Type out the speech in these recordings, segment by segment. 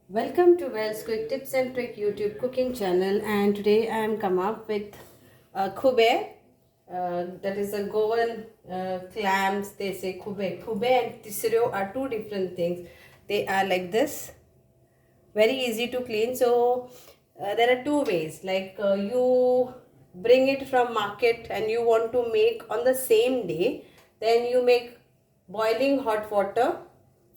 Welcome to Wells Quick Tips and Trick YouTube cooking channel, and today I am come up with Khube. That is a Goan clams. They say Khube. Khube and Tisrio are two different things. They are like this, very easy to clean. So there are two ways. Like you bring it from market and you want to make on the same day, then you make boiling hot water.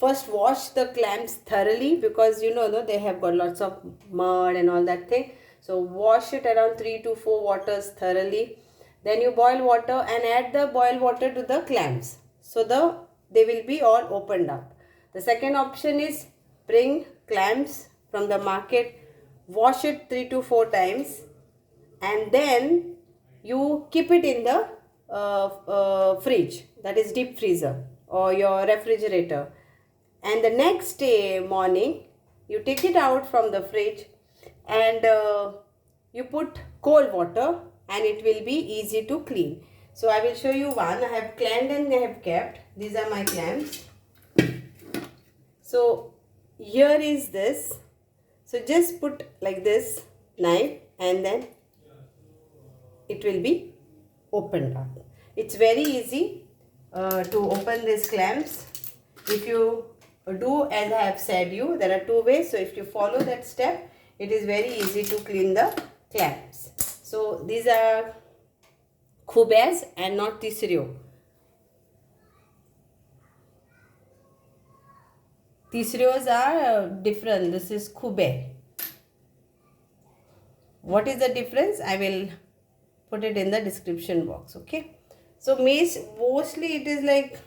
First wash the clams thoroughly, because they have got lots of mud and all that thing. So wash it around 3 to 4 waters thoroughly. Then you boil water and add the boiled water to the clams, so they will be all opened up. The second option is bring clams from the market, wash it 3 to 4 times, and then you keep it in the fridge, that is deep freezer or your refrigerator. And the next day morning you take it out from the fridge and you put cold water, and it will be easy to clean. So I will show you one. I have cleaned and I have kept. These are my clams. So here is this. So just put like this knife and then it will be opened up. It's very easy to open these clams. If you do as I have said you, there are two ways. So if you follow that step, it is very easy to clean the clams. So these are khubes and not tisrio. Tisrios are different. This is khube. What is the difference? I will put it in the description box. Okay. So mostly it is like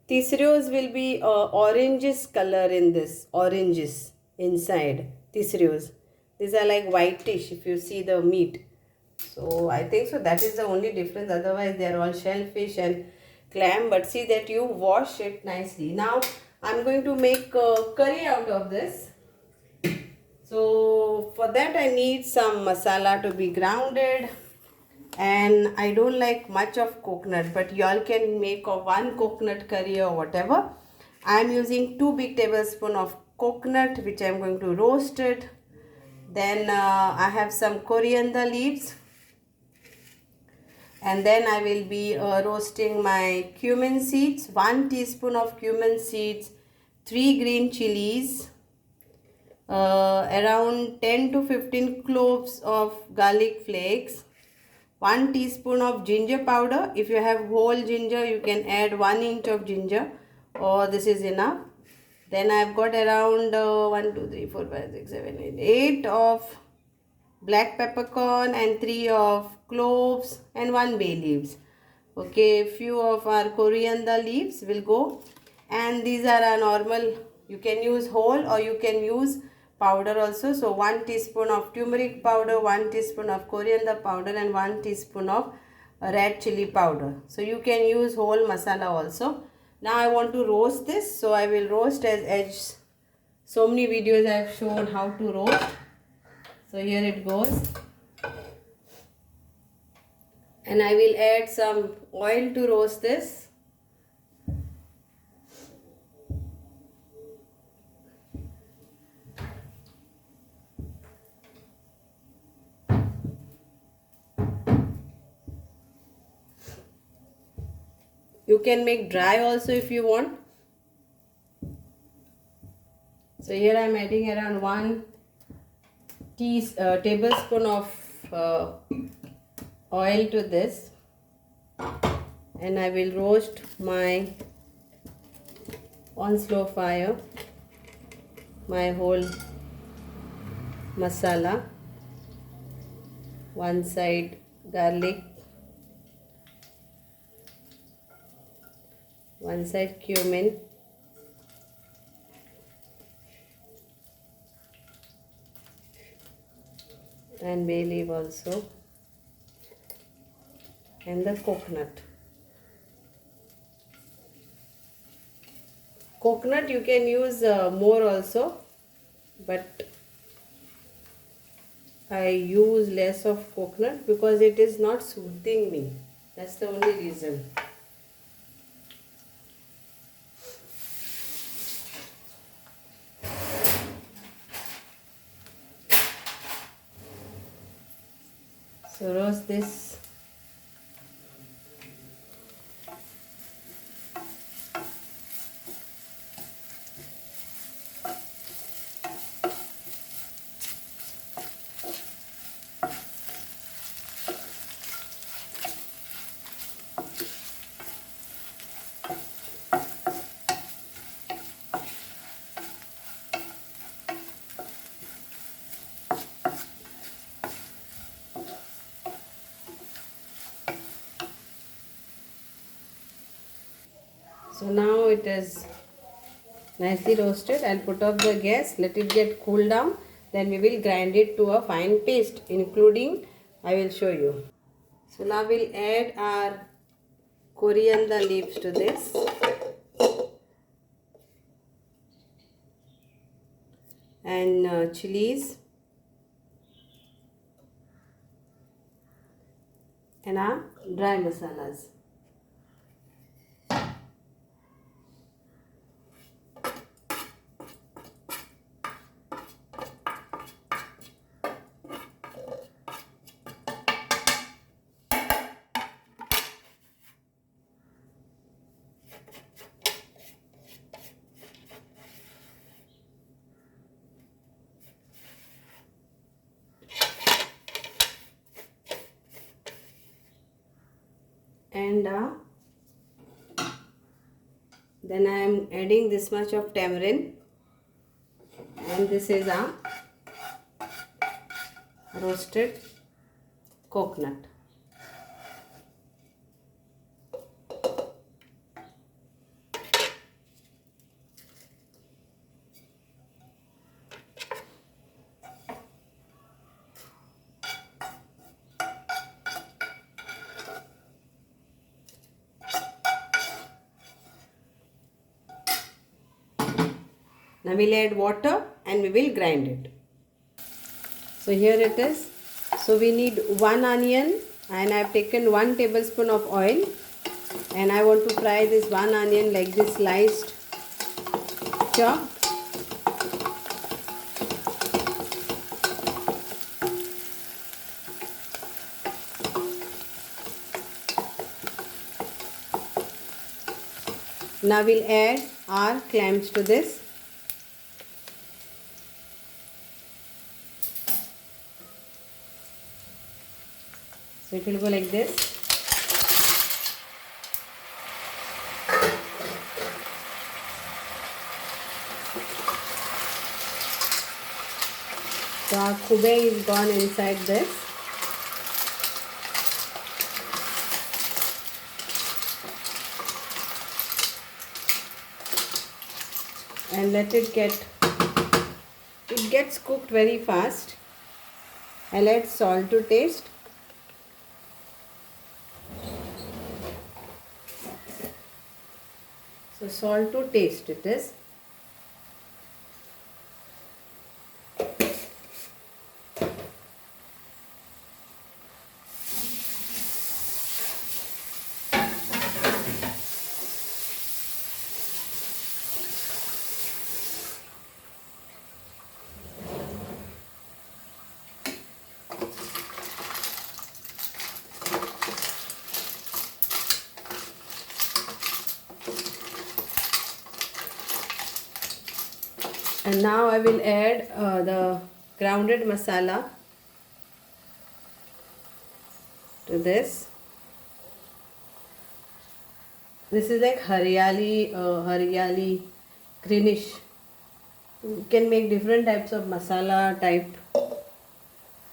tisrios will be oranges color in this, oranges inside tisrios. These are like whitish if you see the meat. So I think so that is the only difference. Otherwise they are all shellfish and clam. But see that you wash it nicely. Now I'm going to make curry out of this. So for that I need some masala to be grounded. And I don't like much of coconut, but y'all can make a one coconut curry or whatever. I am using 2 big tablespoons of coconut, which I am going to roast it. Then I have some coriander leaves, and then I will be roasting my cumin seeds. 1 teaspoon of cumin seeds, 3 green chilies, around 10 to 15 cloves of garlic flakes, 1 teaspoon of ginger powder. If you have whole ginger, you can add 1 inch of ginger, or this is enough. Then I've got around 1, 2, 3, 4, 5, 6, 7, 8, 8 of black peppercorn and 3 of cloves and 1 bay leaves. Okay, few of our coriander leaves will go, and these are our normal. You can use whole or you can use powder also. So 1 teaspoon of turmeric powder, 1 teaspoon of coriander powder, and 1 teaspoon of red chili powder. So you can use whole masala also. Now I want to roast this, so I will roast as so many videos I have shown how to roast. So here it goes, and I will add some oil to roast this. You can make dry also if you want. So here I am adding around 1 tablespoon of oil to this, and I will roast on slow fire my whole masala. One side garlic, one side cumin, and bay leaf also, and the coconut. Coconut you can use more also, but I use less of coconut because it is not soothing me. That's the only reason. So roast this. So now it is nicely roasted. I'll put off the gas, let it get cool down. Then we will grind it to a fine paste, including, I will show you. So now we'll add our coriander leaves to this. And chilies. And our dry masalas. And then I am adding this much of tamarind, and this is a roasted coconut. Now we'll add water and we will grind it. So here it is. So we need 1 onion, and I have taken 1 tablespoon of oil, and I want to fry this 1 onion like this, sliced, chopped. Now we'll add our clams to this. So it will go like this. So our khube is gone inside this. And let it gets cooked very fast. I'll add salt to taste. So salt to taste it is. And now I will add the grounded masala to this. This is like haryali, greenish. You can make different types of masala type.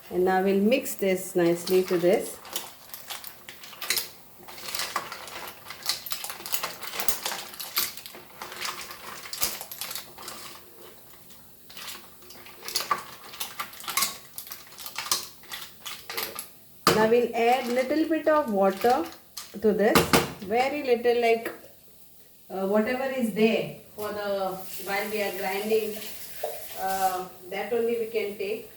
And now we'll mix this nicely to this. Now we'll add little bit of water to this, very little, like whatever is there for the while we are grinding, that only we can take.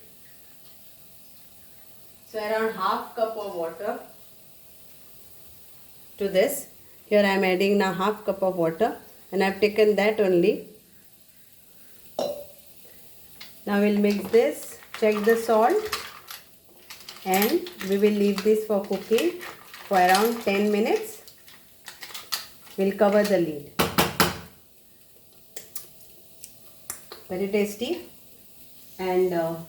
So around half cup of water to this. Here I am adding now half cup of water, and I have taken that only. Now we'll mix this, check the salt. and we will leave this for cooking for around 10 minutes. We'll cover the lid. Very tasty, and so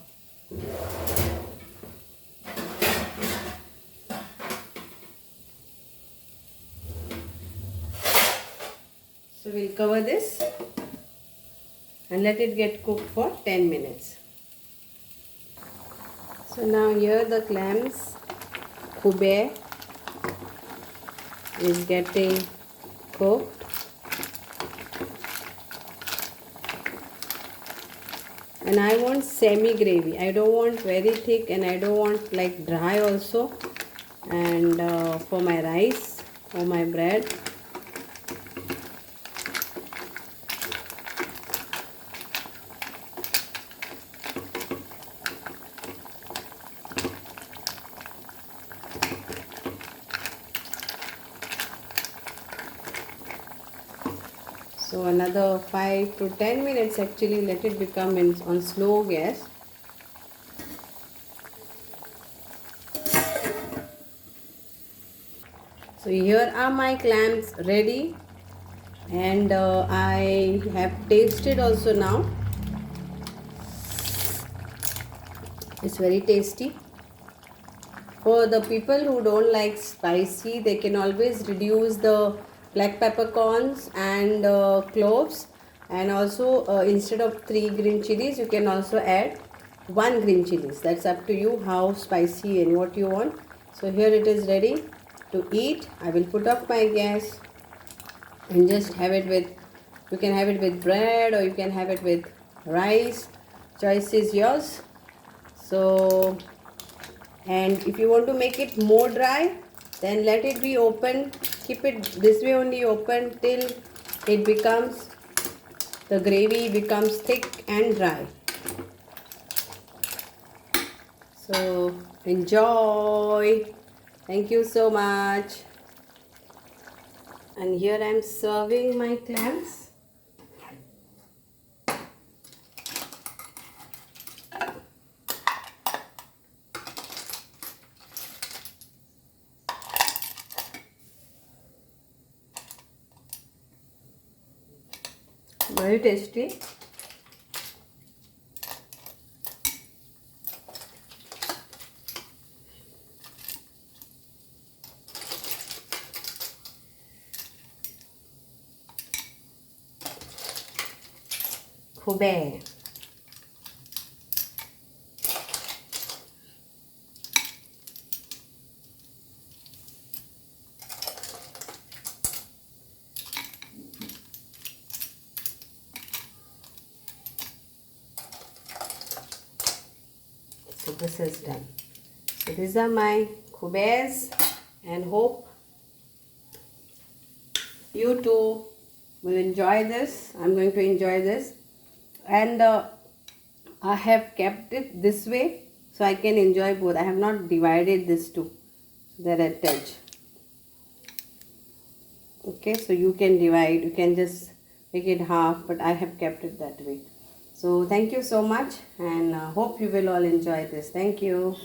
we'll cover this and let it get cooked for 10 minutes. So now here the clams Khube is getting cooked. And I want semi gravy. I don't want very thick, and I don't want like dry also. And for my rice, for my bread, so another 5 to 10 minutes actually, let it become on slow gas. So here are my clams ready, and I have tasted also now. It's very tasty. For the people who don't like spicy, they can always reduce the black peppercorns and cloves, and also instead of 3 green chilies, you can also add 1 green chilies. That's up to you how spicy and what you want. So here it is ready to eat. I will put off my gas and just have it with, you can have it with bread or you can have it with rice. Choice is yours. So, and if you want to make it more dry, then let it be open. Keep it this way only open till it becomes, the gravy becomes thick and dry. So enjoy. Thank you so much. And here I am serving my clams. Very tasty. Khube. So this is done. So these are my khubes, and hope you too will enjoy this. I'm going to enjoy this, and I have kept it this way so I can enjoy both. I have not divided this two, they're attached. Okay, so you can divide, you can just make it half, but I have kept it that way. So thank you so much, and hope you will all enjoy this. Thank you.